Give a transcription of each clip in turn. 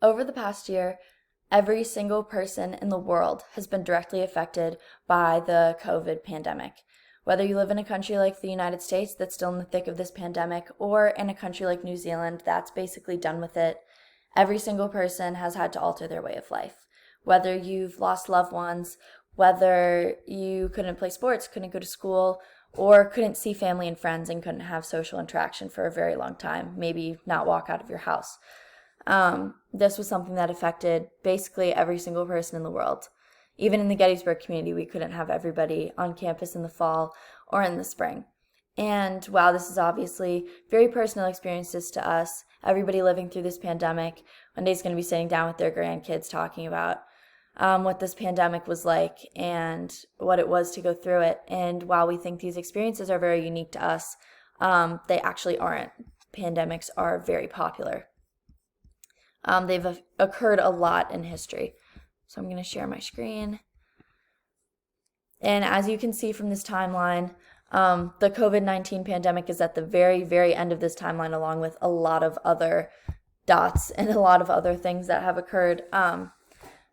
Over the past year, every single person in the world has been directly affected by the COVID pandemic. Whether you live in a country like the United States that's still in the thick of this pandemic, or in a country like New Zealand that's basically done with it, every single person has had to alter their way of life. Whether you've lost loved ones, whether you couldn't play sports, couldn't go to school, or couldn't see family and friends and couldn't have social interaction for a very long time, maybe not walk out of your house. This was something that affected basically every single person in the world. Even in the Gettysburg community, we couldn't have everybody on campus in the fall or in the spring. And while this is obviously very personal experiences to us, everybody living through this pandemic, one day is going to be sitting down with their grandkids talking about what this pandemic was like and what it was to go through it. And while we think these experiences are very unique to us, they actually aren't. Pandemics are very popular. They've occurred a lot in history. So I'm going to share my screen. And as you can see from this timeline, the COVID-19 pandemic is at the very, very end of this timeline, along with a lot of other dots and a lot of other things that have occurred.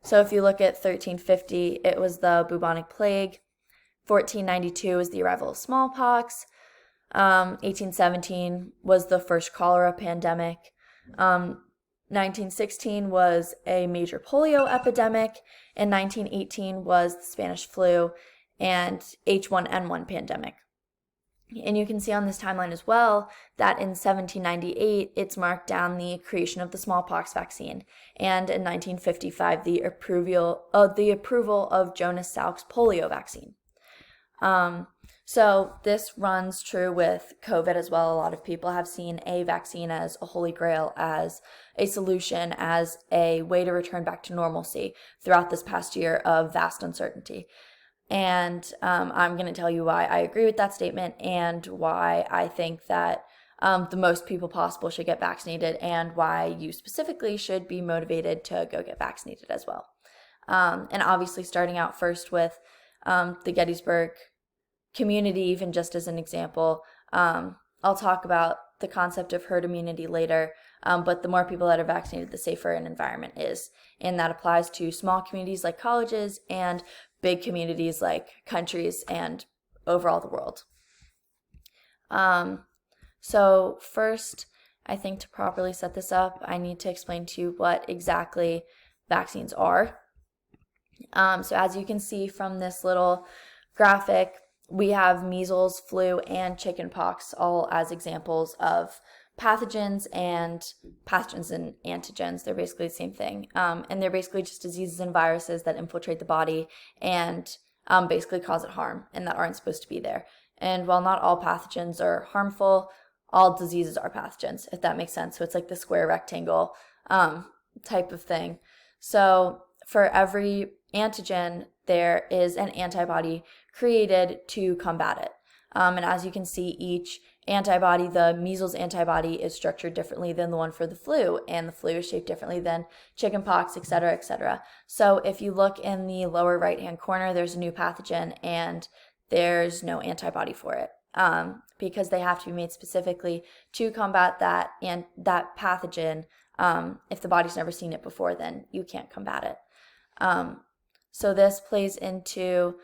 So if you look at 1350, it was the bubonic plague. 1492 was the arrival of smallpox. 1817 was the first cholera pandemic. 1916 was a major polio epidemic, and 1918 was the Spanish flu and H1N1 pandemic. And you can see on this timeline as well that in 1798, it's marked down the creation of the smallpox vaccine, and in 1955, the approval of Jonas Salk's polio vaccine. So this runs true with COVID as well. A lot of people have seen a vaccine as a holy grail, as a solution, as a way to return back to normalcy throughout this past year of vast uncertainty. And I'm going to tell you why I agree with that statement and why I think that the most people possible should get vaccinated, and why you specifically should be motivated to go get vaccinated as well. And obviously starting out first with the Gettysburg community, even just as an example. I'll talk about the concept of herd immunity later, but the more people that are vaccinated, the safer an environment is. And that applies to small communities like colleges and big communities like countries and overall the world. So first, I think to properly set this up, I need to explain to you what exactly vaccines are. So as you can see from this little graphic, we have measles, flu, and chickenpox all as examples of pathogens and antigens. They're basically the same thing. And they're basically just diseases and viruses that infiltrate the body and basically cause it harm and that aren't supposed to be there. And while not all pathogens are harmful, all diseases are pathogens, if that makes sense. So it's like the square rectangle type of thing. So for every antigen, there is an antibody created to combat it. And as you can see, each antibody, the measles antibody, is structured differently than the one for the flu, and the flu is shaped differently than chickenpox, et cetera, et cetera. So if you look in the lower right-hand corner, there's a new pathogen, and there's no antibody for it, because they have to be made specifically to combat that and that pathogen. If the body's never seen it before, then you can't combat it. So this plays into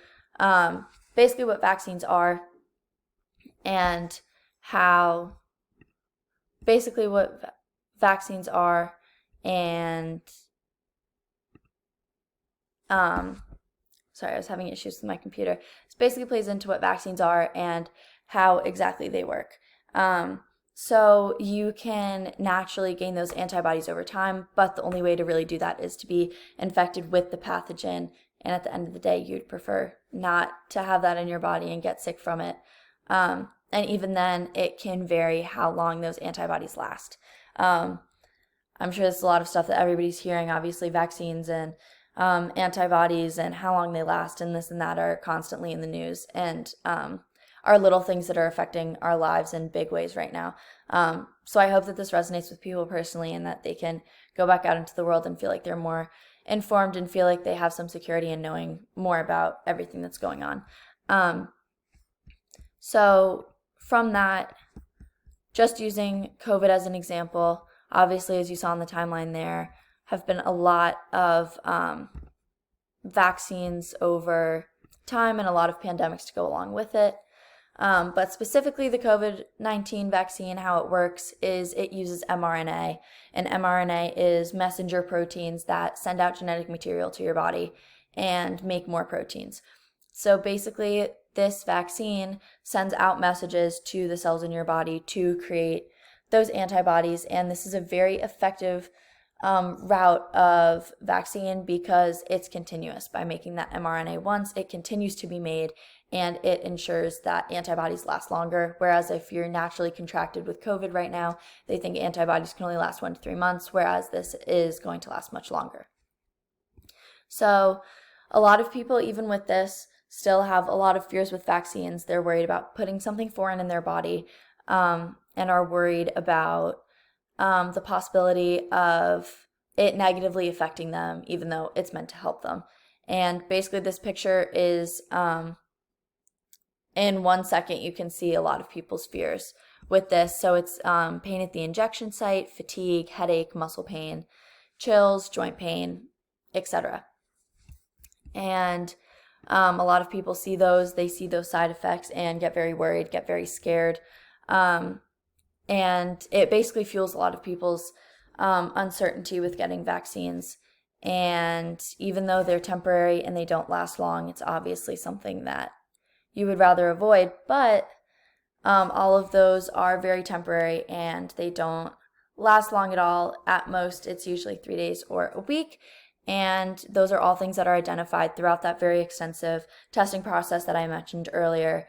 basically what vaccines are, and how basically what vaccines are, and sorry, I was having issues with my computer. This basically plays into what vaccines are and how exactly they work. So you can naturally gain those antibodies over time, but the only way to really do that is to be infected with the pathogen. And at the end of the day, you'd prefer not to have that in your body and get sick from it. And even then, it can vary how long those antibodies last. I'm sure there's a lot of stuff that everybody's hearing. Obviously, vaccines and antibodies and how long they last and this and that are constantly in the news, and are little things that are affecting our lives in big ways right now. So I hope that this resonates with people personally, and that they can go back out into the world and feel like they're more informed and feel like they have some security in knowing more about everything that's going on. So from that, just using COVID as an example, obviously, as you saw on the timeline there, have been a lot of vaccines over time and a lot of pandemics to go along with it. But specifically the COVID-19 vaccine, how it works is it uses mRNA, and mRNA is messenger proteins that send out genetic material to your body and make more proteins. So basically, this vaccine sends out messages to the cells in your body to create those antibodies, and this is a very effective route of vaccine because it's continuous. By making that mRNA once, it continues to be made, and it ensures that antibodies last longer. Whereas if you're naturally contracted with COVID right now, they think antibodies can only last 1 to 3 months, whereas this is going to last much longer. So a lot of people, even with this, still have a lot of fears with vaccines. They're worried about putting something foreign in their body, and are worried about the possibility of it negatively affecting them, even though it's meant to help them. And basically this picture is, in 1 second, you can see a lot of people's fears with this. So it's pain at the injection site, fatigue, headache, muscle pain, chills, joint pain, etc. And a lot of people see those, they see those side effects and get very worried, get very scared. And it basically fuels a lot of people's uncertainty with getting vaccines. And even though they're temporary and they don't last long, it's obviously something that you would rather avoid. But all of those are very temporary and they don't last long at all. At most, it's usually 3 days or a week. And those are all things that are identified throughout that very extensive testing process that I mentioned earlier.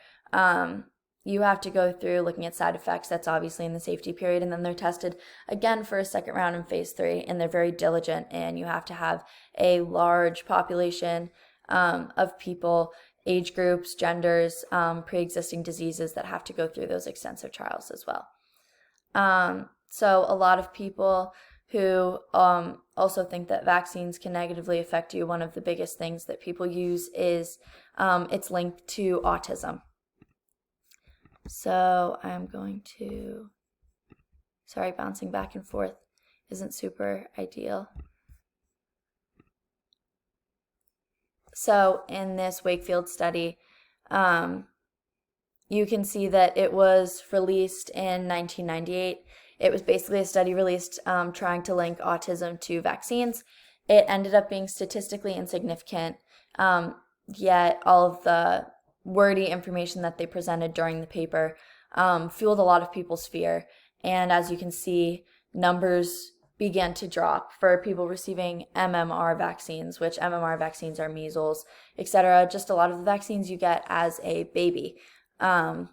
You have to go through looking at side effects. That's obviously in the safety period. And then they're tested again for a second round in phase 3. And they're very diligent. And you have to have a large population of people, age groups, genders, pre-existing diseases that have to go through those extensive trials as well. So a lot of people who also think that vaccines can negatively affect you, one of the biggest things that people use is it's linked to autism. So I'm going to, sorry, bouncing back and forth isn't super ideal. So in this Wakefield study, you can see that it was released in 1998. It was basically a study released trying to link autism to vaccines. It ended up being statistically insignificant, yet all of the wordy information that they presented during the paper fueled a lot of people's fear. And as you can see, numbers began to drop for people receiving MMR vaccines, which MMR vaccines are measles, etc. Just a lot of the vaccines you get as a baby in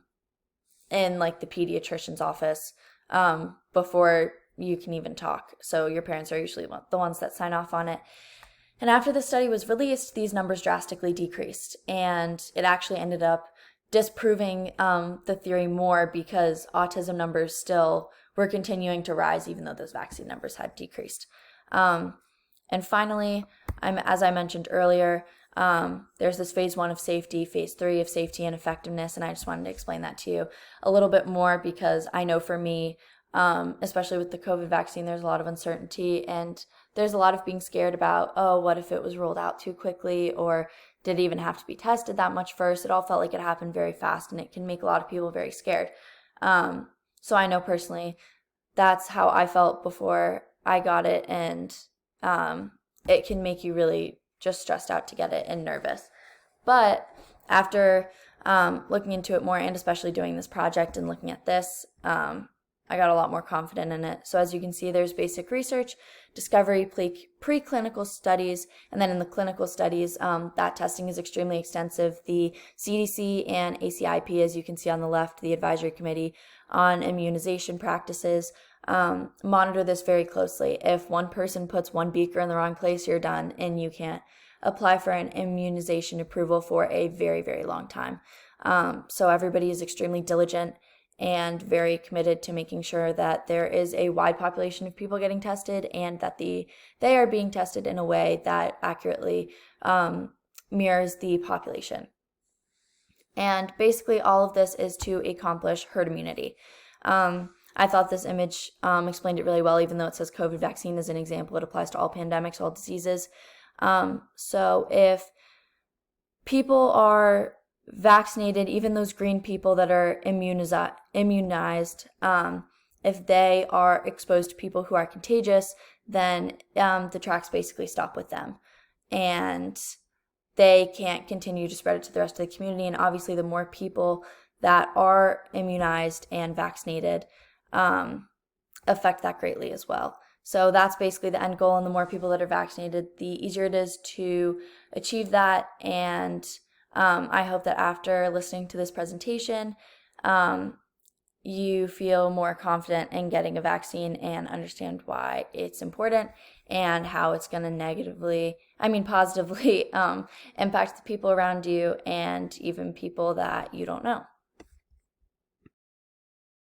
like the pediatrician's office before you can even talk. So your parents are usually the ones that sign off on it. And after the study was released, these numbers drastically decreased. And it actually ended up disproving the theory more because autism numbers still were continuing to rise even though those vaccine numbers had decreased. And finally, as I mentioned earlier, there's this phase 1 of safety, phase 3 of safety and effectiveness, and I just wanted to explain that to you a little bit more because I know for me, especially with the COVID vaccine, there's a lot of uncertainty and there's a lot of being scared about, oh, what if it was rolled out too quickly, or did it even have to be tested that much first? It all felt like it happened very fast and it can make a lot of people very scared. So I know personally that's how I felt before I got it, and it can make you really just stressed out to get it and nervous. But after looking into it more, and especially doing this project and looking at this, I got a lot more confident in it. So as you can see, there's basic research, discovery, preclinical studies, and then in the clinical studies, that testing is extremely extensive. The CDC and ACIP, as you can see on the left, the Advisory Committee on Immunization Practices, monitor this very closely. If one person puts one beaker in the wrong place, you're done, and you can't apply for an immunization approval for a very, very long time. So everybody is extremely diligent and very committed to making sure that there is a wide population of people getting tested and that they are being tested in a way that accurately mirrors the population. And basically all of this is to accomplish herd immunity. I thought this image explained it really well, even though it says COVID vaccine as an example. It applies to all pandemics, all diseases. So if people are vaccinated, even those green people that are immunized, if they are exposed to people who are contagious, then the tracks basically stop with them. And they can't continue to spread it to the rest of the community. And obviously, the more people that are immunized and vaccinated affect that greatly as well. So that's basically the end goal. And the more people that are vaccinated, the easier it is to achieve that. And I hope that after listening to this presentation, you feel more confident in getting a vaccine and understand why it's important and how it's going to positively impact the people around you and even people that you don't know.